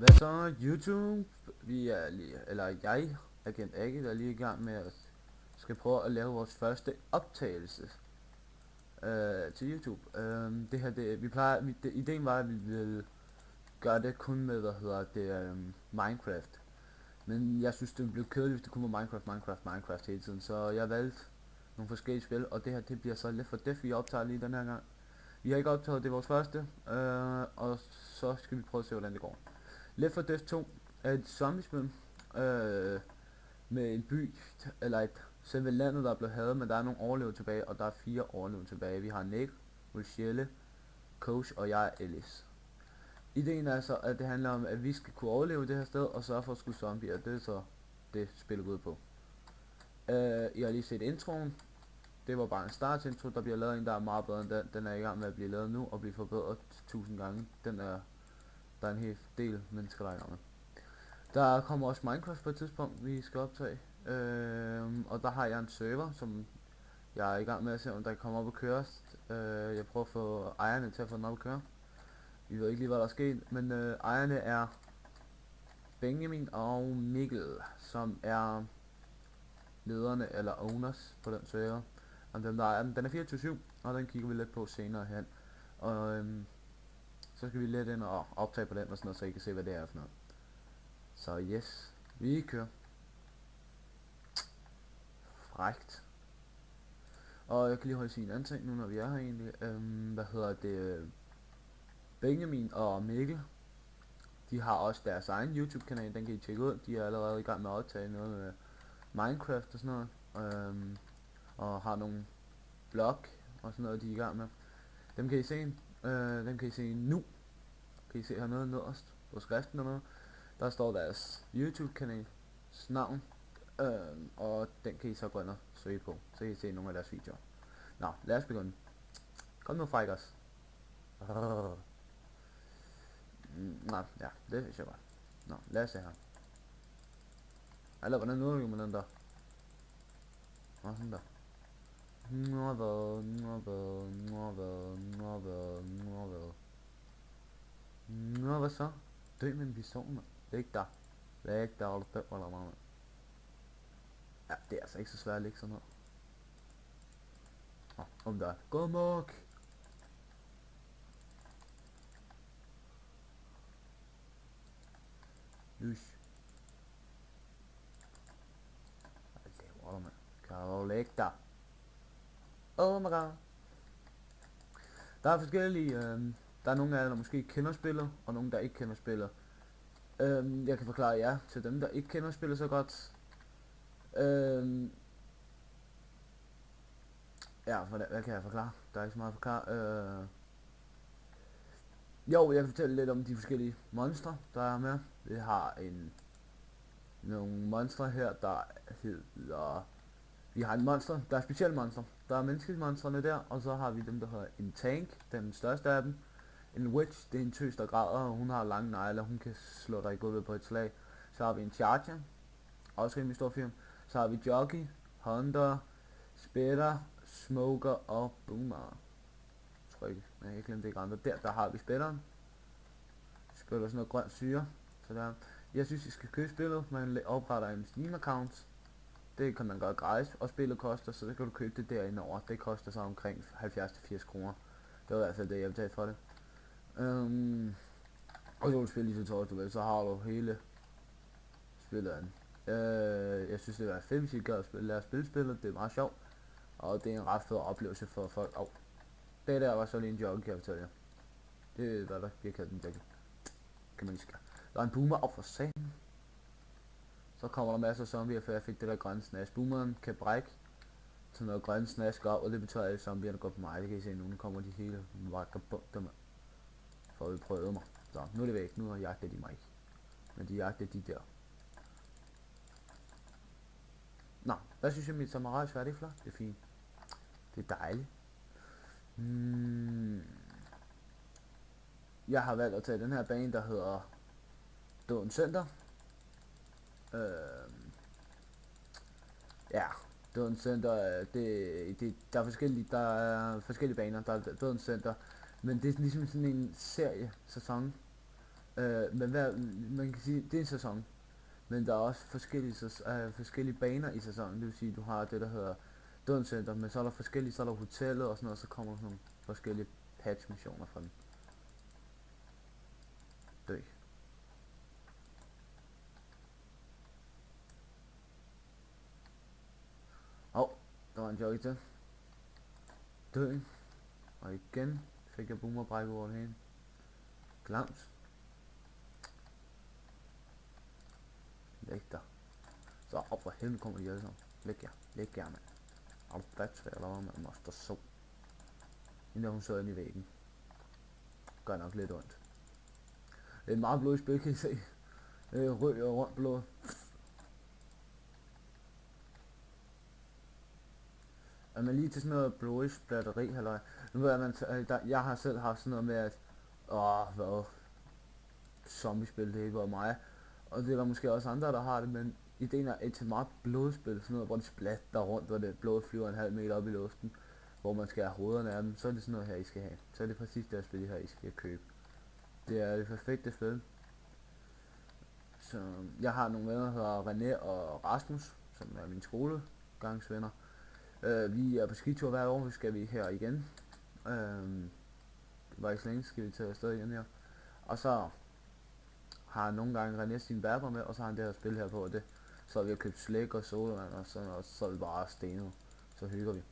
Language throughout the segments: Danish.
Hvad så YouTube? Vi er lige, eller jeg, Agent Agge, der er lige i gang med at skal prøve at lave vores første optagelse til YouTube. Det her, det, vi plejer, ideen var, at vi ville gøre det kun med, Minecraft. Men jeg synes, det blev kedeligt, hvis det kun var Minecraft hele tiden. Så jeg valgte nogle forskellige spil, og det her, det bliver så lidt for Death, vi optager lige den her gang. Vi har ikke optaget, det er vores første, og så skal vi prøve at se, hvordan det går. Left 4 Dead 2 er et zombiespil med en by, eller et selve landet, der er blevet hadet, men der er nogle overlevere tilbage, og der er 4 overlevere tilbage. Vi har Nick, Rochelle, Coach og jeg, Ellis. Ideen er så, at det handler om, at vi skal kunne overleve det her sted, og sørge for at skulle zombier. Det er så det spillet går ud på. I har lige set introen. Det var bare en startintro, der bliver lavet en, der er meget bedre end den. Den er i gang med at blive lavet nu, og blive forbedret 1000 gange. Der er en hel del mennesker, der er i gang med. Der kommer også Minecraft på et tidspunkt, vi skal optage. Og der har jeg en server, som jeg er i gang med at se, om der kan komme op og køres. Jeg prøver at få ejerne til at få den op at køre. Vi ved ikke lige, hvad der er sket, men ejerne er Benjamin og Mikkel, som er lederne eller owners på den server. Og den der er den er 24/7, og den kigger vi lidt på senere hen. Og så skal vi lidt ind og optage på den og sådan noget, så I kan se, hvad det er for noget. Så yes, vi kører. Frækt. Og jeg kan lige holde sin anden ting nu, når vi er her egentlig. Benjamin og Mikkel, de har også deres egen YouTube-kanal, den kan I tjekke ud. De er allerede i gang med at optage noget med Minecraft og sådan noget. Og har nogle blog og sådan noget, de er i gang med. Dem kan I se, dem kan I se nu. Kan I se hernede nederst på skriften dernede. Der står deres YouTube-kanal navn. Og den kan I så gå ind og søge på, så kan I se nogle af deres videoer. Nå, lad os begynde. Kom nu, Frikers. Nå, ja, det synes jeg godt. Nå, lad os se her. Eller hvordan nåede vi med den der? Nå, sådan der. Nå, hvad så? Dø med en bison, mand. Læg der, og du død eller noget. Ja, det er altså ikke så svært at lægge sådan noget. Om der. Gå mok! Lys. Det er water, mand. Kan du lægge der? Oh my god. Der er forskellige, der er nogle af jer, der måske kender spillet, og nogle, der ikke kender spillet. Jeg kan forklare jer til dem, der ikke kender spillet så godt. Ja, hvad kan jeg forklare? Der er ikke så meget at forklare. Jo, jeg kan fortælle lidt om de forskellige monstre, der er med. Vi har nogle monstre her, der hedder... Vi har en monster, der er specielle monster. Der er menneskemonstrene der, og så har vi dem, der hedder en tank, den største af dem. En witch, det er en tøs, der græder, og hun har lange negle, hun kan slå dig i gulvet på et slag. Så har vi en charger, også rimelig stor film. Så har vi jockey, hunter, spitter, smoker og boomer. Tror jeg ikke, jeg kan glemme det ikke andre. Der har vi spitteren. Spiller sådan noget grønt syre. Så der. Jeg synes, I skal købe spillet. Man opretter en Steam account. Det kan man gøre gratis, og spillet koster, så kan du købe det derinde over. Det koster så omkring 70-80 kroner. Det var i hvert fald det, jeg betalte for det. Og så du spille lige til du ved, så har du hele spillet an. Jeg synes, det er fedt, hvis I gør at lære at spille spillet. Det er meget sjovt, og det er en ret fed oplevelse for folk. Det der var så lige en joke, kan jeg fortælle jer. Det er hvad der bliver kaldt en joke. Kan man lige skære. Der er en boomer op for sagen. Så kommer der masser af zombier, for jeg fik det der grønne snask. Boomeren kan brække sådan noget grønne snask op, og det betyder, at alle zombierne går på mig. Det kan I se nu, kommer de hele vagabunter med. For at prøve mig. Så nu er det væk, nu har jagter de mig ikke. Men de jagter de der. Nå, hvad synes jeg, mit samurai er det flot? Det er fint. Det er dejligt. Jeg har valgt at tage den her bane, der hedder Døden Center. Ja, Døden Center, der er forskellige baner, der er Døden Center, men det er ligesom sådan en serie, sæson, Men man kan sige, det er en sæson. Men der er også forskellige baner i sæsonen. Det vil sige, du har det, der hedder Døden Center, men så er der forskellige, så er der hotellet og sådan noget, og så kommer der sådan nogle forskellige patch-missioner fra den. Dø. Der var en jockey til. Døden. Og igen fik jeg boomerbræk over det hele. Glams. Læg der. Så op for helvede kommer de alle sammen. Læg jer, mand. Er du fat eller hvad, man måste så. Hende der, hun sidder inde i væggen. Gør nok lidt ondt. Det er et meget blodigt spil, kan I se. Rød og rundt blod. Er man lige til sådan noget blodigt splatteri, eller nu ved jeg, jeg har selv haft sådan noget med, at hvad zombiespil, det ikke var mig. Og det er der måske også andre, der har det, men ideen er et til meget blodspil, sådan noget, hvor det splatter rundt, hvor det blod flyver en halv meter op i luften, hvor man skal have hovederne af dem, så er det sådan noget her, I skal have. Så er det præcis det spil her, I skal købe. Det er det perfekte spil. Så jeg har nogle venner, der hedder René og Rasmus, som er mine skolegangsvenner. Vi er på skitur hver år, skal vi her igen. Det var ikke så længe, skal vi tage afsted igen her. Og så har han nogle gange René sin bærber med, og så har han det her spil her på, og det. Så har vi købt slik og sodavand og sådan, og så er vi bare stenet. Så hygger vi.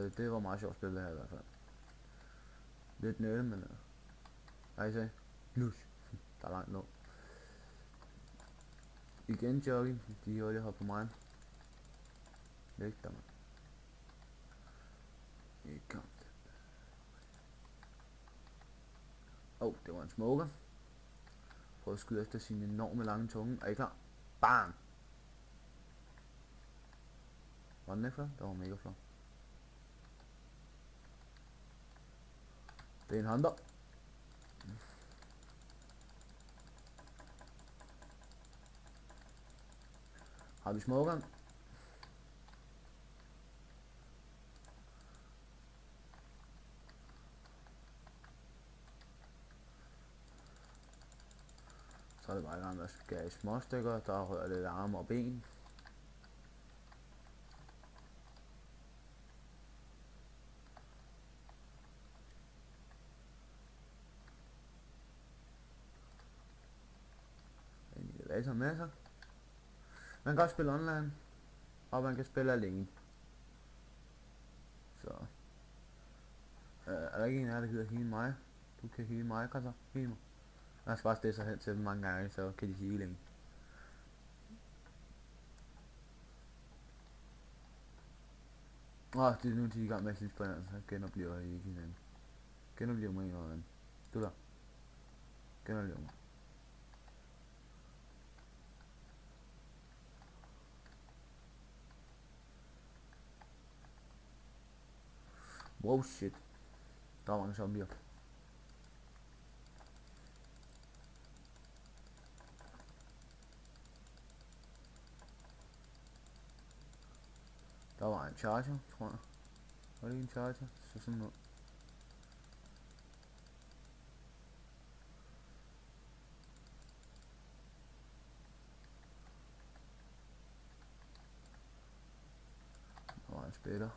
Det var meget sjovt spil det her i hvert fald. Lidt nøle, men har I se? Lush. Der er langt nå. Igen jogging, de er jo på mig. Læg der, man. I kamp. Det var en smoker. Prøv at skyde efter sin enorme lange tunge. Er I klar? Bang! Var den ikke flot? Det var mega flot. Det er en hunter. Har vi smokeren? Så er det bare i gang med at skære i småstykker, der rører lidt arme og ben. En elevator med sig. Man kan også spille online, og man kan spille alene. Så. Er der ikke en af jer, der gider heale mig? Du kan heale mig, kan så heale mig. Jeg skal bare stille sig hen til dem mange gange, så kan de healing. Det er nu de er i gang med at hilse på hinanden, så genoplever I ikke hinanden. Genoplever mig en eller anden. Du der. Genoplever mig. Wow shit. Der er mange zombier. Der var en charger, tror jeg. Var det ikke en charger? Så sådan noget. Der var en spætter.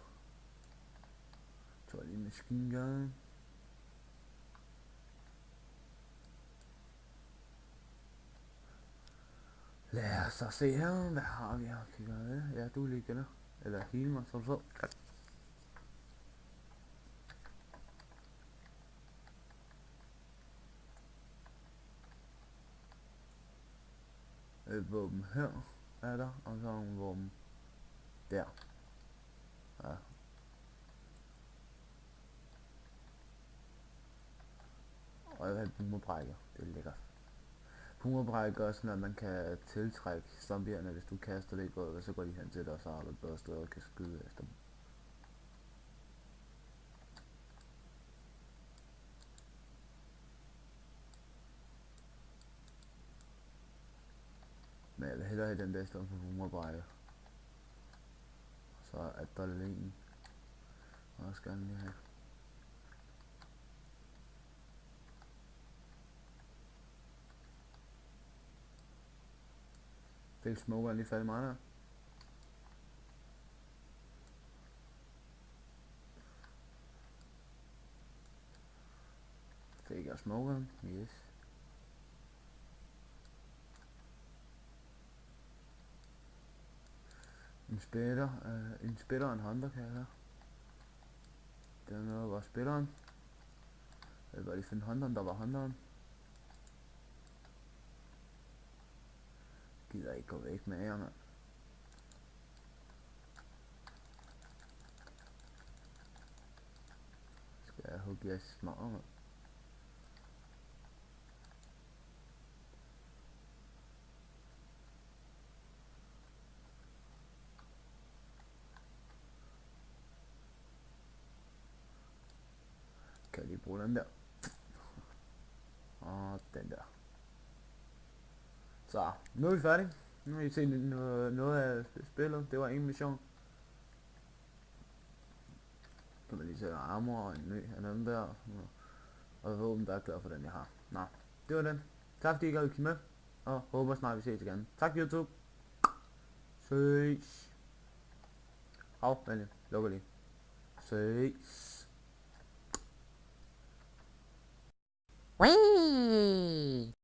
Så var lige en machine gun. Lad os så se her, hvad har vi her? Kigger med. Ja, du lige igen. Eller heal mig, som så. Et våben her er der, og så nogle våben der. Ja. Og jeg vil have boomerbrækker, det er lækkert. Boomerbrækker gør sådan, at man kan tiltrække zombierne, hvis du kaster det i gulvet, så går de hen til dig, og så har du et bedre sted og kan skyde efter dem. Men jeg vil hellere have den der stedet for boomerbrækker. Så adrenalin. Og jeg skal lige have. Fik smokeren lige fat i mig der. Fik jeg smokeren, yes. En spitter og en hunter kan jeg høre. Det er noget, hvor spitteren. Jeg vil bare lige finde hunteren, der var hunteren. Gider ikke gå væk med jer, mand. Skal jeg hugge jeres smager, mand. Kan jeg lige bruge den der. Og den der. Så, nu er vi færdige. Nu har I set noget af spillet. Det var ingen mission. Kan man lige se armor og en ny af den der. Og våben, der er glad for den jeg har. Nå, det var den. Tak fordi I gad at kigge med. Og håber snart vi ses igen. Tak YouTube. Ses. Hov, vent lige. Lukker lige. Ses. Whee!